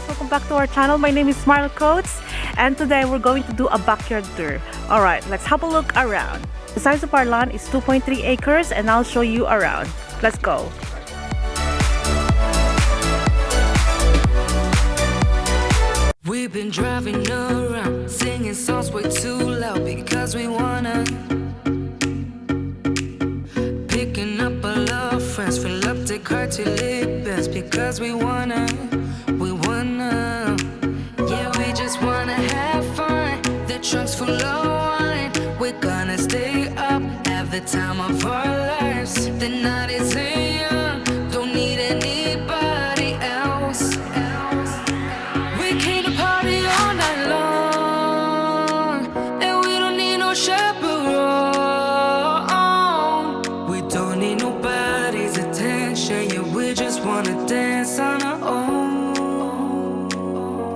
welcome back to our channel. My name is Mariel Coates, and today we're going to do a backyard tour. Alright, let's have a look around. The size of our lawn is 2.3 acres and I'll show you around. Let's go. We've been driving around, singing songs way too loud because we wanna. Picking up our love friends, fill up the car till it bends because we wanna. Yeah, we just wanna have fun. The trunk's full of wine. We're gonna stay up, have the time of our lives. The night is young, don't need anybody else. We came to party all night long, and we don't need no chaperone. We don't need nobody's attention, yeah, we just wanna dance on our own.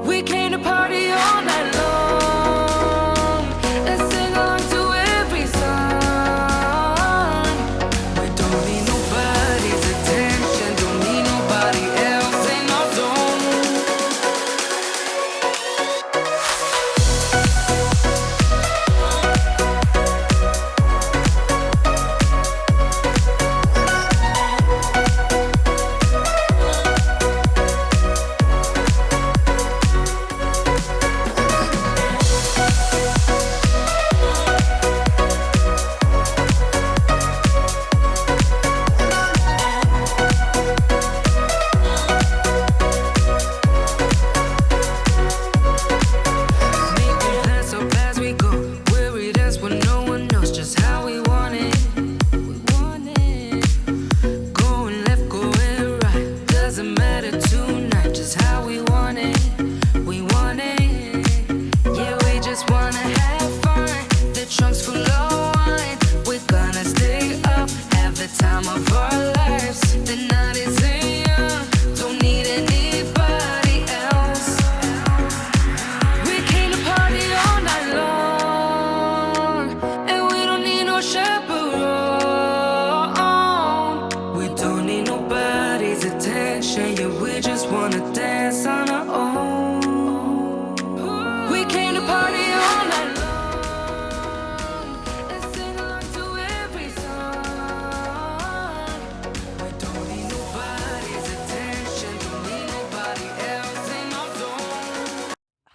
We came to party all night long and sing along to every song. We don't need nobody's attention, don't need nobody else in our zone.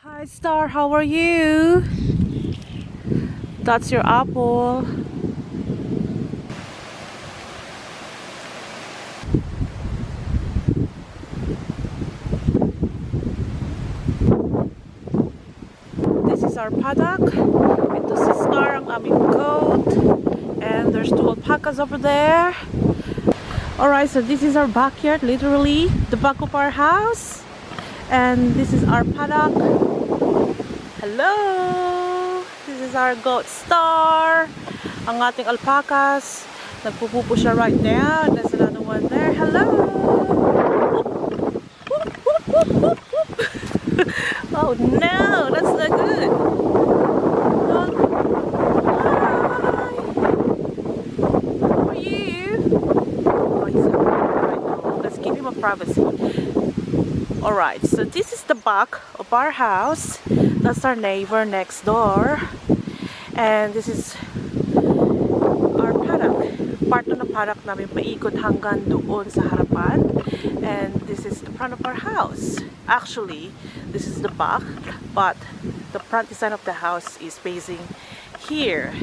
Hi Star, how are you? That's your apple. This is our paddock. Ito si Star, ang aming goat. And there's two alpacas over there. Alright, so this is our backyard, literally the back of our house. And this is our paddock. Hello! This is our goat Star. Ang ating alpacas. Nagpupupo siya right now. There's another one there. Hello! Whoop, whoop, whoop, whoop, whoop. Oh no! That's not good! Hi! How are you? Oh, he's happy right now. Let's give him a privacy. Alright, so this is the back of our house. That's our neighbor next door. And this is our paddock. Part ng paddock namin paikot hanggang doon sa harapan. And this is the front of our house. Actually, this is the back, but the front design of the house is facing here.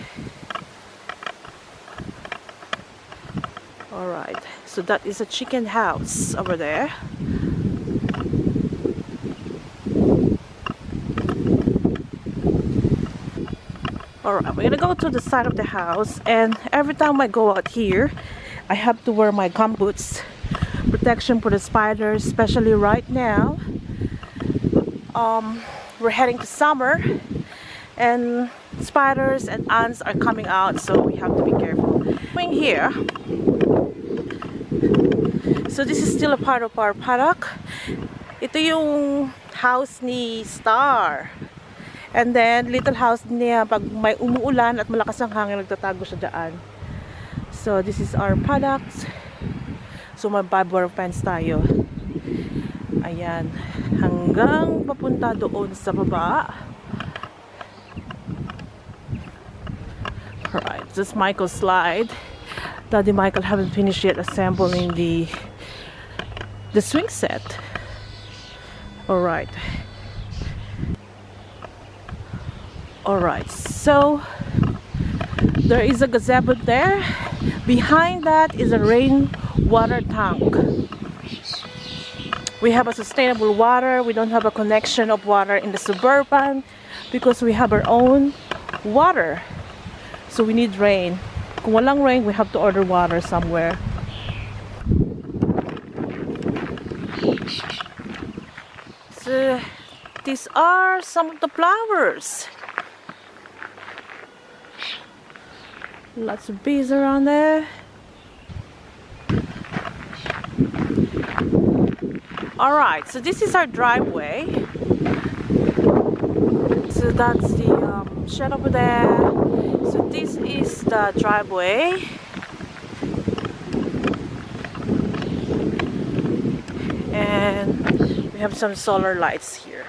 Alright, so that is a chicken house over there. Alright, we're gonna go to the side of the house, and every time I go out here, I have to wear my gumboots, protection for the spiders, especially right now. We're heading to summer, and spiders and ants are coming out, so we have to be careful. Going here, so this is still a part of our paddock. Ito yung house ni Star. And then, little house niya, pag may umuulan at malakas ang hangin, nagtatago siya dyan. So, this is our products. So, may barbed wire fence tayo. Ayan. hanggang papunta doon sa baba. Alright, this is Michael's slide. Daddy Michael haven't finished yet assembling the swing set. Alright. Alright, so there is a gazebo there. Behind that is a rainwater tank. We have a sustainable water. We don't have a connection of water in the suburban because we have our own water. So we need rain. Kung walang rain, we have to order water somewhere. So these are some of the flowers. Lots of bees around there. Alright, so this is our driveway. So that's the shed over there. So this is the driveway. And we have some solar lights here.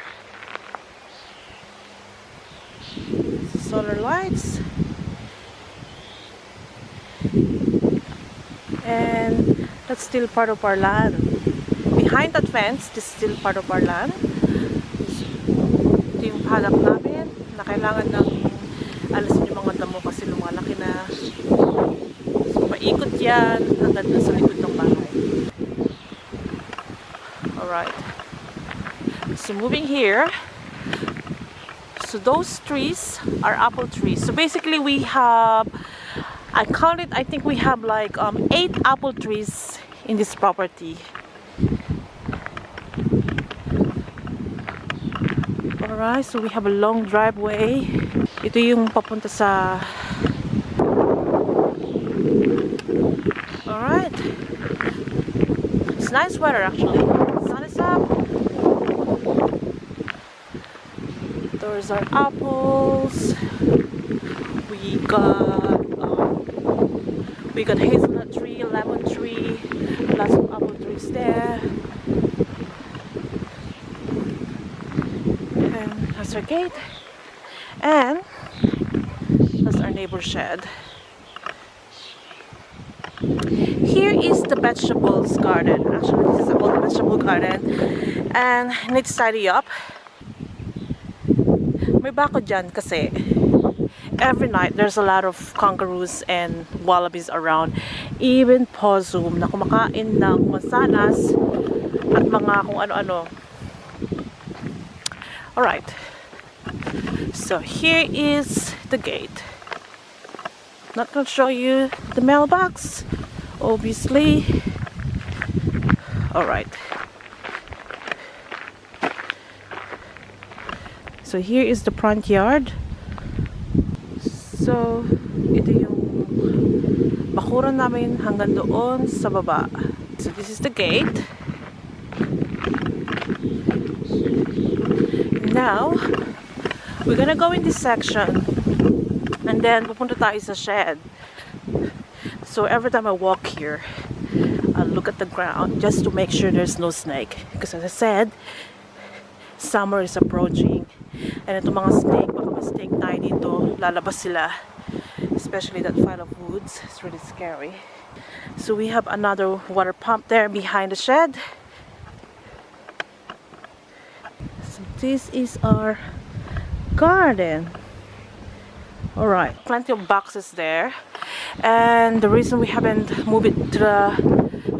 Solar lights. And that's still part of our land. Behind that fence, this is still part of our land. Ito yung paddock namin na kailangan ng alisin yung mga damo kasi lumalaki na. So paikot yan hanggang dun sa likod ng bahay. Alright. So moving here. So those trees are apple trees. So basically we have, I counted, I think we have like 8 apple trees in this property. Alright, so we have a long driveway. Ito yung papunta sa... Alright. It's nice weather actually. Sun is up. Those are apples. We got hazelnut tree, lemon tree, lots of apple trees there. And that's our gate. And that's our neighbor's shed. Here is the vegetables garden. Actually, this is a old vegetable garden. And it needs to tidy up. May bako dyan kasi every night there's a lot of kangaroos and wallabies around. Even possum na kumakain ng mansanas at mga kung ano-ano. Alright. So here is the gate. Not gonna show you the mailbox, obviously. Alright. So here is the front yard. So ito yung bakuran namin hanggang doon sa baba. So this is the gate. Now we're gonna go in this section and then pupunta tayo sa shed. So every time I walk here, I look at the ground just to make sure there's no snake, because as I said, summer is approaching. And itong mga snake, baka may snake tayo dito, lalabas sila. Especially that pile of woods. It's really scary. So we have another water pump there behind the shed. So this is our garden. Alright, plenty of boxes there. And the reason we haven't moved it to the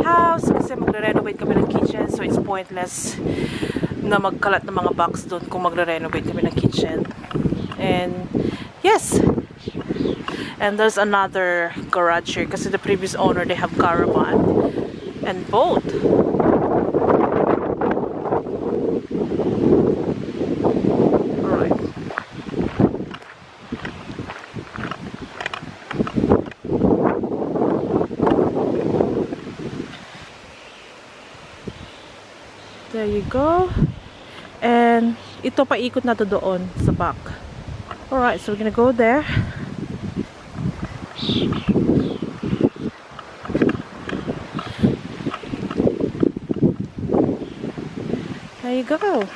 house kasi magre-renovate kami ng kitchen, so it's pointless na magkalat ng mga box doon kung magre-renovate kami ng kitchen. And yes, and there's another garage here kasi the previous owner, they have caravan and boat. Alright. There you go. And ito paikot na to doon sa back. Alright, so we're gonna go there. There you go.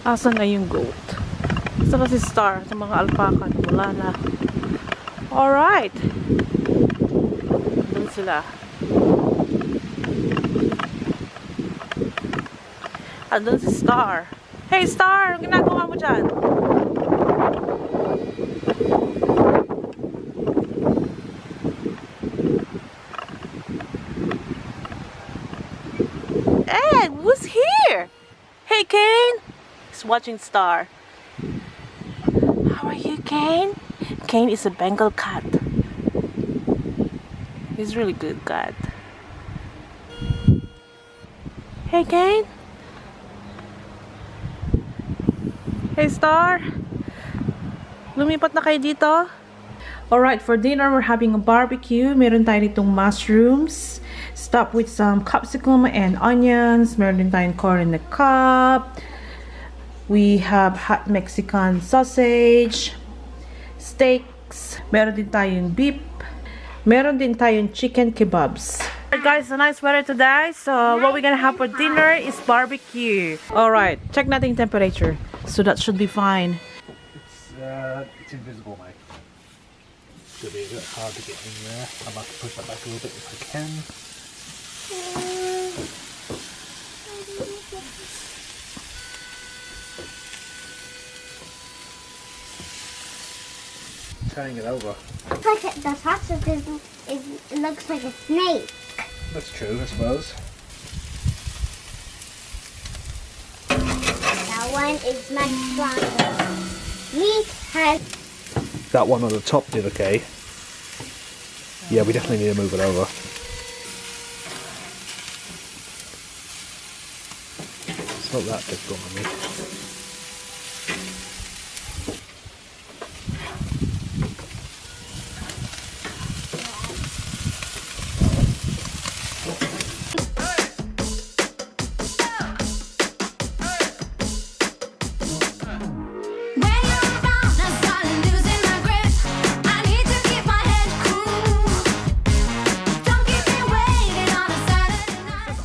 Asan na yung goat? Asa na si Star? Sa mga alpaca. Wala na. Alright. Doon sila. Doon si Star. Hey Star! Anong ginagawa mo dyan? Ed! Who's here? Hey Kane! He's watching Star. How are you, Kane? Kane is a Bengal cat. He's really good cat. Hey Kane! Hey Star! Lumipat na kayo dito? Alright, for dinner we're having a barbecue. Meron tayo ditong mushrooms. Stuffed with some capsicum and onions. Meron din tayong corn in the cup. We have hot Mexican sausage. Steaks. Meron din tayong beef. Meron din tayong chicken kebabs. Guys, a nice weather today. So what we're gonna have for dinner is barbecue. Alright, check natin yung temperature. So that should be fine. It's invisible, mate. It's gonna be a bit hard to get in there. I might have to push that back a little bit if I can. Turning it over. It's like the sausage it looks like a snake. That's true, I suppose. That one is much stronger. Meat has. That one on the top did okay. Yeah, we definitely need to move it over. It's not that difficult on me.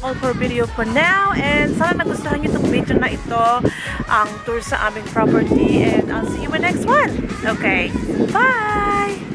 All for video for now, and sana nagustuhan nyo itong video na ito, ang tour sa aming property, and I'll see you in the next one. Okay, bye!